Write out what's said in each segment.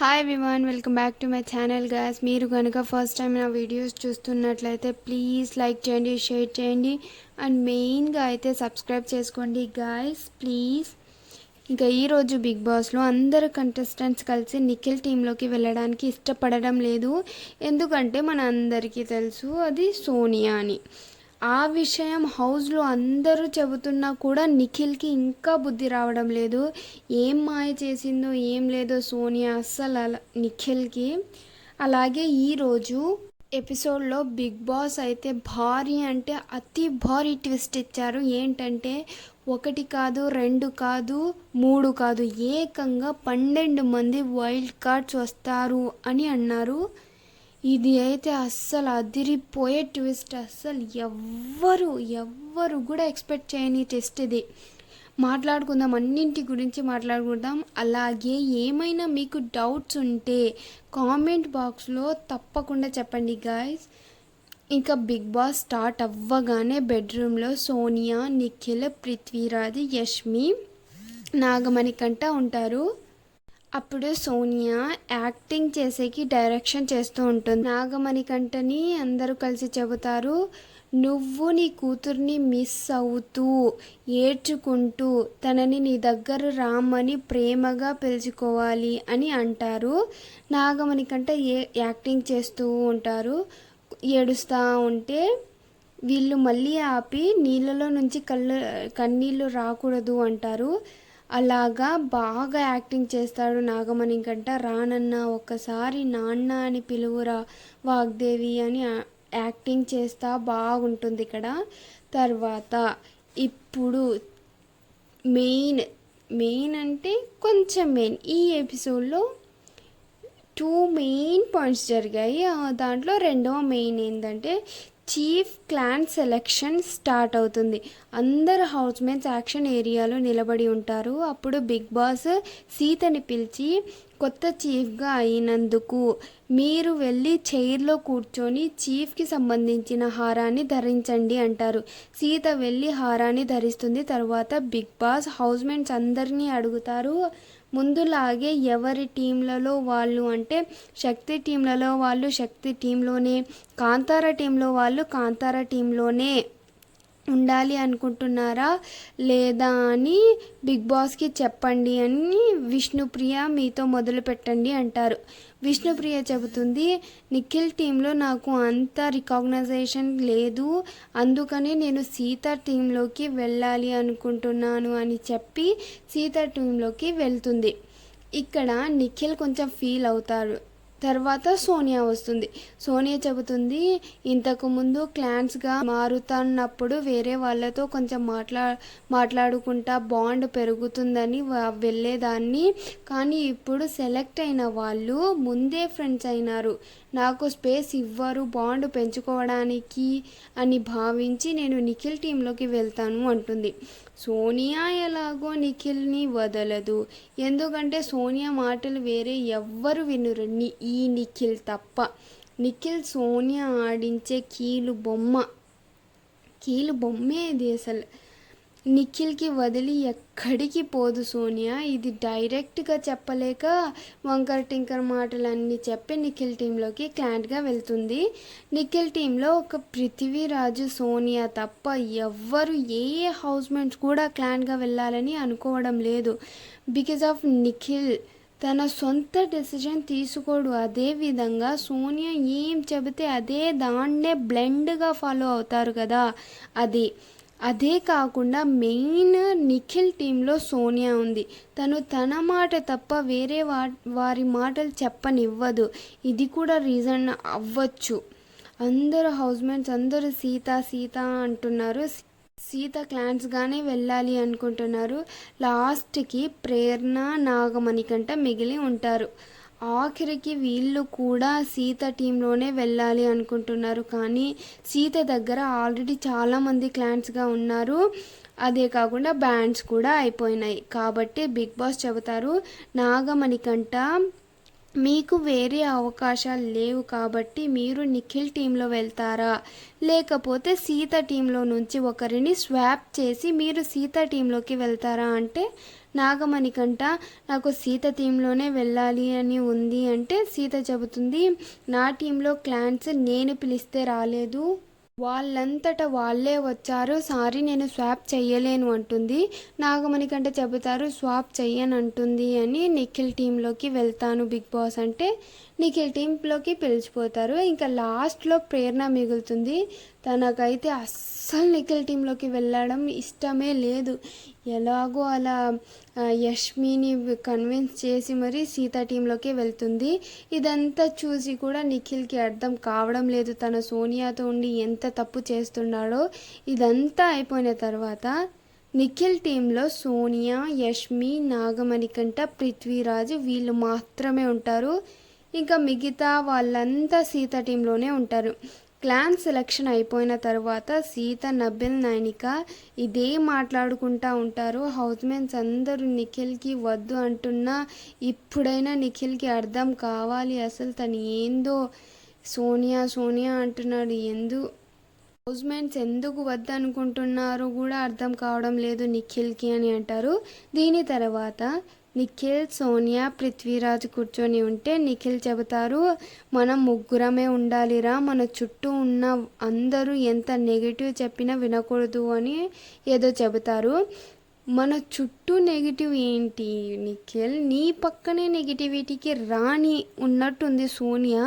Hi everyone, welcome back to my channel guys. మీరు కనుక first time నా videos చూస్తున్నట్లయితే ప్లీజ్ లైక్ చేయండి, షేర్ చేయండి అండ్ మెయిన్గా అయితే సబ్స్క్రైబ్ చేసుకోండి గాయ్స్ ప్లీజ్. ఇంకా ఈరోజు బిగ్ బాస్లో అందరు కంటెస్టెంట్స్ కలిసి నిఖిల్ టీంలోకి వెళ్ళడానికి ఇష్టపడడం లేదు. ఎందుకంటే మన అందరికీ తెలుసు అది సోనియా అని. ఆ విషయం హౌస్లో అందరూ చెబుతున్నా కూడా నిఖిల్కి ఇంకా బుద్ధి రావడం లేదు. ఏం మాయ చేసిందో ఏం లేదో సోనియా అస్సలు నిఖిల్కి. అలాగే ఈరోజు ఎపిసోడ్లో బిగ్ బాస్ అయితే భారీ అంటే అతి భారీ ట్విస్ట్ ఇచ్చారు. ఏంటంటే 1 కాదు 2 కాదు 3 కాదు, ఏకంగా 12 మంది వైల్డ్ కార్డ్స్ వస్తారు అని అన్నారు. ఇది అయితే అస్సలు అదిరిపోయే ట్విస్ట్. అస్సలు ఎవ్వరు కూడా ఎక్స్పెక్ట్ చేయని టెస్ట్ ఇది. మాట్లాడుకుందాం, అన్నింటి గురించి మాట్లాడుకుందాం. అలాగే ఏమైనా మీకు డౌట్స్ ఉంటే కామెంట్ బాక్స్లో తప్పకుండా చెప్పండి గాయ్స్. ఇంకా బిగ్ బాస్ స్టార్ట్ అవ్వగానే బెడ్రూమ్లో సోనియా, నిఖిల్, పృథ్వీరాజ్, యష్మి, నాగమణికంట ఉంటారు. అప్పుడు సోనియా యాక్టింగ్ చేసేకి డైరెక్షన్ చేస్తూ ఉంటుంది. నాగమణికంటని అందరూ కలిసి చెబుతారు, నువ్వు నీ కూతుర్ని మిస్ అవుతూ ఏడ్చుకుంటూ తనని నీ దగ్గర రామని ప్రేమగా పిలుచుకోవాలి అని అంటారు. నాగమణికంట యాక్టింగ్ చేస్తూ ఉంటారు. ఏడుస్తూ ఉంటే వీళ్ళు మళ్ళీ ఆపి నీళ్ళలో నుంచి కన్నీళ్ళు రాకూడదు అంటారు. అలాగా బాగా యాక్టింగ్ చేస్తాడు నాగమణికంట. రానన్న ఒక్కసారి నాన్న అని పిలువురా వాగ్దేవి అని యాక్టింగ్ చేస్తా బాగుంటుంది ఇక్కడ. తర్వాత ఇప్పుడు మెయిన్ అంటే కొంచెం మెయిన్ ఈ ఎపిసోడ్లో 2 మెయిన్ పాయింట్స్ జరిగాయి. దాంట్లో రెండవ మెయిన్ ఏంటంటే చీఫ్ క్లాన్ సెలెక్షన్ స్టార్ట్ అవుతుంది. అందరు హౌస్మేట్స్ యాక్షన్ ఏరియాలో నిలబడి ఉంటారు. అప్పుడు బిగ్ బాస్ సీతని పిలిచి కొత్త చీఫ్గా అయినందుకు మీరు వెళ్ళి చైర్లో కూర్చొని చీఫ్కి సంబంధించిన హారాన్ని ధరించండి అంటారు. సీత వెళ్ళి హారాన్ని ధరిస్తుంది. తర్వాత బిగ్ బాస్ హౌస్మేట్స్ అందరినీ అడుగుతారు, ముందులాగే ఎవరి టీంలలో వాళ్ళు అంటే శక్తి టీంలలో వాళ్ళు శక్తి టీంలోనే, కాంతార టీంలో వాళ్ళు కాంతార టీంలోనే ఉండాలి అనుకుంటున్నారా లేదా అని బిగ్ బాస్కి చెప్పండి అని విష్ణుప్రియ మీతో మొదలు పెట్టండి అంటారు. విష్ణుప్రియ చెబుతుంది, నిఖిల్ టీంలో నాకు అంత రికాగ్నైజేషన్ లేదు, అందుకని నేను సీత టీంలోకి వెళ్ళాలి అనుకుంటున్నాను అని చెప్పి సీత టీంలోకి వెళ్తుంది. ఇక్కడ నిఖిల్ కొంచెం ఫీల్ అవుతాడు. తర్వాత సోనియా వస్తుంది. సోనియా చెబుతుంది, ఇంతకుముందు క్లాన్స్గా మారుతున్నప్పుడు వేరే వాళ్ళతో కొంచెం మాట్లాడుకుంటా బాండ్ పెరుగుతుందని వెళ్ళేదాన్ని, కానీ ఇప్పుడు సెలెక్ట్ అయిన వాళ్ళు ముందే ఫ్రెండ్స్ అయినారు, నాకు స్పేస్ ఇవ్వరు బాండ్ పెంచుకోవడానికి అని భావించి నేను నిఖిల్ టీంలోకి వెళ్తాను అంటుంది. సోనియా ఎలాగో నిఖిల్ని వదలదు, ఎందుకంటే సోనియా మాటలు వేరే ఎవ్వరు వినరు ఈ నిఖిల్ తప్ప. నిఖిల్ సోనియా ఆడించే కీలు బొమ్మే ఇది. అసలు నిఖిల్కి వదిలి ఎక్కడికి పోదు సోనియా. ఇది డైరెక్ట్గా చెప్పలేక వంకర్ టింకర్ మాటలన్నీ చెప్పి నిఖిల్ టీంలోకి క్లాంట్గా వెళ్తుంది. నిఖిల్ టీంలో ఒక పృథ్వీరాజు, సోనియా తప్ప ఎవ్వరు ఏ హౌస్మేట్స్ కూడా క్లాంట్గా వెళ్ళాలని అనుకోవడం లేదు. బికాజ్ ఆఫ్ నిఖిల్ తన సొంత డెసిషన్ తీసుకోడు. అదేవిధంగా సోనియా ఏం చెబితే దాన్నే బ్లెండ్గా ఫాలో అవుతారు కదా, అదే కాకుండా మెయిన్ నిఖిల్ టీంలో సోనియా ఉంది. తన మాట తప్ప వేరే వారి మాటలు చెప్పనివ్వదు. ఇది కూడా రీజన్ అవ్వచ్చు. అందరూ హౌస్మేట్స్ అందరూ సీత అంటున్నారు. సీత క్లాన్స్గానే వెళ్ళాలి అనుకుంటున్నారు. లాస్ట్కి ప్రేరణ, నాగమణికంట మిగిలి ఉంటారు. ఆఖరికి వీళ్ళు కూడా సీత టీంలోనే వెళ్ళాలి అనుకుంటున్నారు. కానీ సీత దగ్గర ఆల్రెడీ చాలామంది క్లాంట్స్గా ఉన్నారు. అదే కాకుండా బ్యాండ్స్ కూడా అయిపోయినాయి. కాబట్టి బిగ్ బాస్ చెబుతారు, నాగమణికంట మీకు వేరే అవకాశాలు లేవు కాబట్టి మీరు నిఖిల్ టీంలో వెళ్తారా, లేకపోతే సీత టీంలో నుంచి ఒకరిని స్వాప్ చేసి మీరు సీత టీంలోకి వెళ్తారా అంటే నాగమణికంట నాకు సీత టీంలోనే వెళ్ళాలి అని ఉంది అంటే సీత చెబుతుంది, నా టీంలో క్లాన్స్ నేను పిలిస్తే రాలేదు, వాళ్ళంతట వాళ్ళే వచ్చారు, సారీ నేను స్వాప్ చెయ్యలేను అంటుంది. నాగమణికంట చెబుతారు స్వాప్ చెయ్యను అంటుంది అని నిఖిల్ టీంలోకి వెళ్తాను బిగ్ బాస్ అంటే నిఖిల్ టీంలోకి పిలిచిపోతారు. ఇంకా లాస్ట్లో ప్రేరణ మిగులుతుంది. తనకైతే అస్సలు నిఖిల్ టీంలోకి వెళ్ళడం ఇష్టమే లేదు. ఎలాగో అలా యష్మిని కన్విన్స్ చేసి మరి సీత టీంలోకి వెళ్తుంది. ఇదంతా చూసి కూడా నిఖిల్కి అర్థం కావడం లేదు తన సోనియాతో ఉండి ఎంత తప్పు చేస్తున్నాడో. ఇదంతా అయిపోయిన తర్వాత నిఖిల్ టీంలో సోనియా, యష్మి, నాగమణికంట, పృథ్వీరాజ్ వీళ్ళు మాత్రమే ఉంటారు. ఇంకా మిగతా వాళ్ళంతా సీత టీంలోనే ఉంటారు. క్లాన్ సెలెక్షన్ అయిపోయిన తర్వాత సీత, నబిల్, నైనిక ఇదే మాట్లాడుకుంటూ ఉంటారు. హౌస్మేట్స్ అందరూ నిఖిల్కి వద్దు అంటున్నా ఇప్పుడైనా నిఖిల్కి అర్థం కావాలి అసలు తను ఏందో. సోనియా సోనియా అంటున్నాడు, హౌస్మేట్స్ ఎందుకు వద్దు అనుకుంటున్నారో కూడా అర్థం కావడం లేదు నిఖిల్కి అని అంటారు. దీని తర్వాత నిఖిల్, సోనియా, పృథ్వీరాజ్ కూర్చొని ఉంటే నిఖిల్ చెబుతారు, మనం ముగ్గురమే ఉండాలిరా, మన చుట్టూ ఉన్న అందరూ ఎంత నెగిటివ్ చెప్పినా వినకూడదు అని ఏదో చెబుతారు. మన చుట్టూ నెగిటివ్ ఏంటి నిఖిల్, నీ పక్కనే నెగిటివిటీకి రాని ఉన్నట్టుంది సోనియా.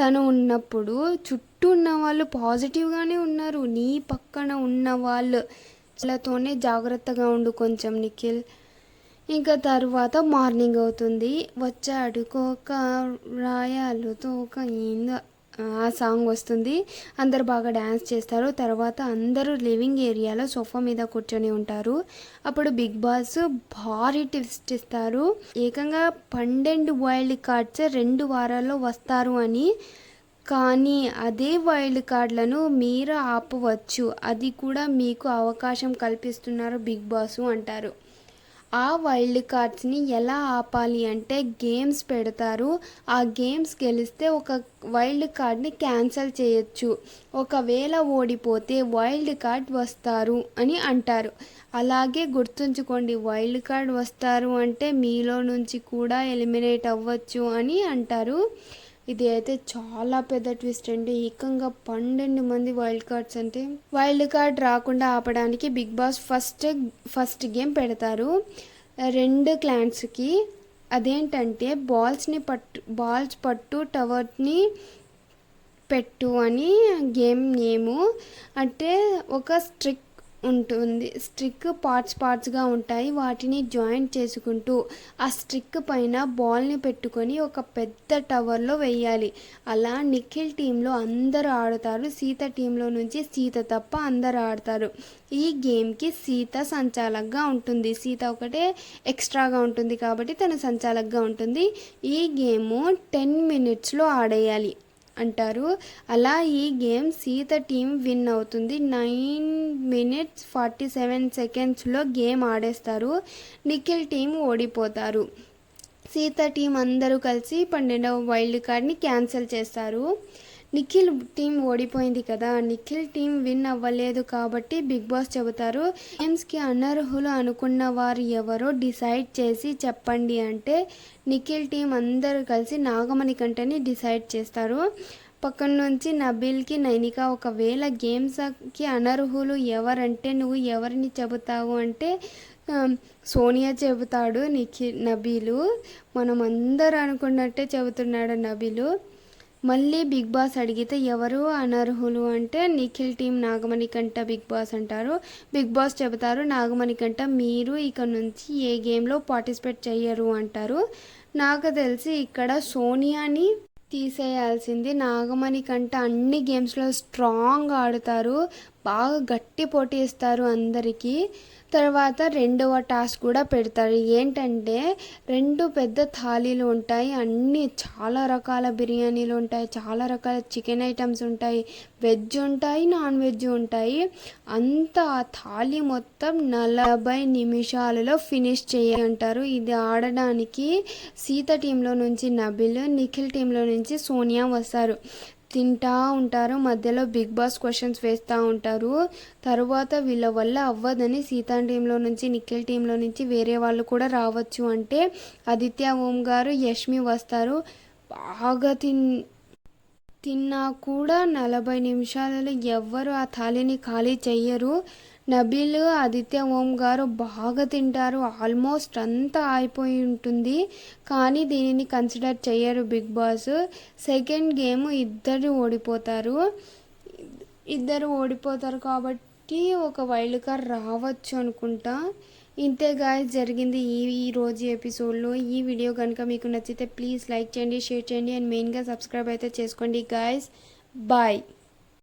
తను ఉన్నప్పుడు చుట్టూ ఉన్న వాళ్ళు పాజిటివ్గానే ఉన్నారు, నీ పక్కన ఉన్న వాళ్ళతోనే జాగ్రత్తగా ఉండు కొంచెం నిఖిల్. ఇంకా తర్వాత మార్నింగ్ అవుతుంది. వచ్చాడు కోక రాయాలు తోక ఏందో ఆ సాంగ్ వస్తుంది. అందరు బాగా డ్యాన్స్ చేస్తారు. తర్వాత అందరూ లివింగ్ ఏరియాలో సోఫా మీద కూర్చొని ఉంటారు. అప్పుడు బిగ్ బాస్ భారీ ట్విస్ట్ ఇస్తారు. ఏకంగా 12 వైల్డ్ కార్డ్స్ 2 వారాల్లో వస్తారు అని. కానీ అదే వైల్డ్ కార్డులను మీరు ఆపవచ్చు, అది కూడా మీకు అవకాశం కల్పిస్తున్నారు బిగ్ బాస్ అంటారు. ఆ వైల్డ్ కార్డ్స్ని ఎలా ఆపాలి అంటే గేమ్స్ పెడతారు. ఆ గేమ్స్ గెలిస్తే ఒక వైల్డ్ కార్డ్ని క్యాన్సిల్ చేయొచ్చు. ఒకవేళ ఓడిపోతే వైల్డ్ కార్డ్ వస్తారు అని అంటారు. అలాగే గుర్తుంచుకోండి, వైల్డ్ కార్డ్ వస్తారు అంటే మీలో నుంచి కూడా ఎలిమినేట్ అవ్వచ్చు అని అంటారు. ఇది అయితే చాలా పెద్ద ట్విస్ట్ అండి. ఏకంగా 12 మంది వైల్డ్ కార్డ్స్ అంటే వైల్డ్ కార్డ్ రాకుండా ఆపడానికి బిగ్ బాస్ ఫస్ట్ గేమ్ పెడతారు 2 క్లాన్స్కి. అదేంటంటే బాల్స్ పట్టు టవర్ని పెట్టు అని గేమ్ నేము. అంటే ఒక స్ట్రిక్ ఉంటుంది, స్ట్రిక్ పార్ట్స్గా ఉంటాయి, వాటిని జాయింట్ చేసుకుంటూ ఆ స్ట్రిక్ పైన బాల్ని పెట్టుకొని ఒక పెద్ద టవర్లో వేయాలి. అలా నిఖిల్ టీంలో అందరూ ఆడతారు. సీత టీంలో నుంచి సీత తప్ప అందరూ ఆడతారు. ఈ గేమ్కి సీత సంచాలకుగా ఉంటుంది. సీత ఒకటే ఎక్స్ట్రాగా ఉంటుంది కాబట్టి తను సంచాలకుగా ఉంటుంది. ఈ గేము 10 మినిట్స్లో ఆడేయాలి అంటారు. అలా ఈ గేమ్ సీత టీం విన్ అవుతుంది. 9 minutes 47 secondsలో గేమ్ ఆడేస్తారు. నిఖిల్ టీం ఓడిపోతారు. సీత టీం అందరూ కలిసి 12వ వైల్డ్ కార్డ్ని క్యాన్సిల్ చేస్తారు. నిఖిల్ టీం ఓడిపోయింది కదా, నిఖిల్ టీం విన్ అవ్వలేదు కాబట్టి బిగ్ బాస్ చెబుతారు, గేమ్స్కి అనర్హులు అనుకున్న వారు ఎవరో డిసైడ్ చేసి చెప్పండి అంటే నిఖిల్ టీం అందరూ కలిసి నాగమణికంటని డిసైడ్ చేస్తారు. పక్కన నుంచి నబీల్కి, నైనిక ఒకవేళ గేమ్స్కి అనర్హులు ఎవరంటే నువ్వు ఎవరిని చెబుతావు అంటే సోనియా చెబుతాడు నబీలు. మనం అందరూ అనుకున్నట్టే చెబుతున్నాడు నబీలు. మళ్ళీ బిగ్ బాస్ అడిగితే ఎవరు అనర్హులు అంటే Nikhil team, Nagamanikanta big boss అంటారు. బిగ్ బాస్ చెబుతారు, నాగమణికంట మీరు ఇక నుంచి ఏ గేమ్లో పార్టిసిపేట్ చెయ్యరు అంటారు. నాకు తెలిసి ఇక్కడ సోనియాని తీసేయాల్సింది. నాగమణికంట అన్ని గేమ్స్లో స్ట్రాంగ్ ఆడుతారు, బాగా గట్టి పోటీ ఇస్తారు అందరికీ. తర్వాత 2వ టాస్క్ కూడా పెడతారు. ఏంటంటే 2 పెద్ద థాలీలు ఉంటాయి, అన్నీ చాలా రకాల బిర్యానీలు ఉంటాయి, చాలా రకాల చికెన్ ఐటమ్స్ ఉంటాయి, వెజ్ ఉంటాయి, నాన్ వెజ్ ఉంటాయి. అంతా ఆ థాలీ మొత్తం 40 నిమిషాలలో ఫినిష్ చేయంటారు. ఇది ఆడడానికి సీత టీంలో నుంచి నబిల్, నిఖిల్ టీంలో నుంచి సోనియా వస్తారు. తింటా ఉంటారు. మధ్యలో బిగ్ బాస్ క్వశ్చన్స్ వేస్తూ ఉంటారు. తరువాత వీళ్ళ వల్ల అవ్వదని సీతాన్ టీంలో నుంచి, నిఖిల్ టీంలో నుంచి వేరే వాళ్ళు కూడా రావచ్చు అంటే ఆదిత్య ఓం గారు, యష్మి వస్తారు. బాగా తిన్నా కూడా 40 నిమిషాలలో ఎవ్వరు ఆ థాలిని ఖాళీ చెయ్యరు. నబీల్, ఆదిత్య ఓం గారు బాగా తింటారు. ఆల్మోస్ట్ అంతా అయిపోయి ఉంటుంది, కానీ దీనిని కన్సిడర్ చెయ్యరు బిగ్ బాస్. సెకండ్ గేమ్ ఇద్దరు ఓడిపోతారు కాబట్టి ఒక వైల్డ్ కార్డ్ రావచ్చు అనుకుంటా. ఇంతే గాయ్స్ జరిగింది ఈ రోజు ఎపిసోడ్లో. ఈ వీడియో కనుక మీకు నచ్చితే ప్లీజ్ లైక్ చేయండి, షేర్ చేయండి అండ్ మెయిన్గా సబ్స్క్రైబ్ అయితే చేసుకోండి గాయ్స్. బాయ్.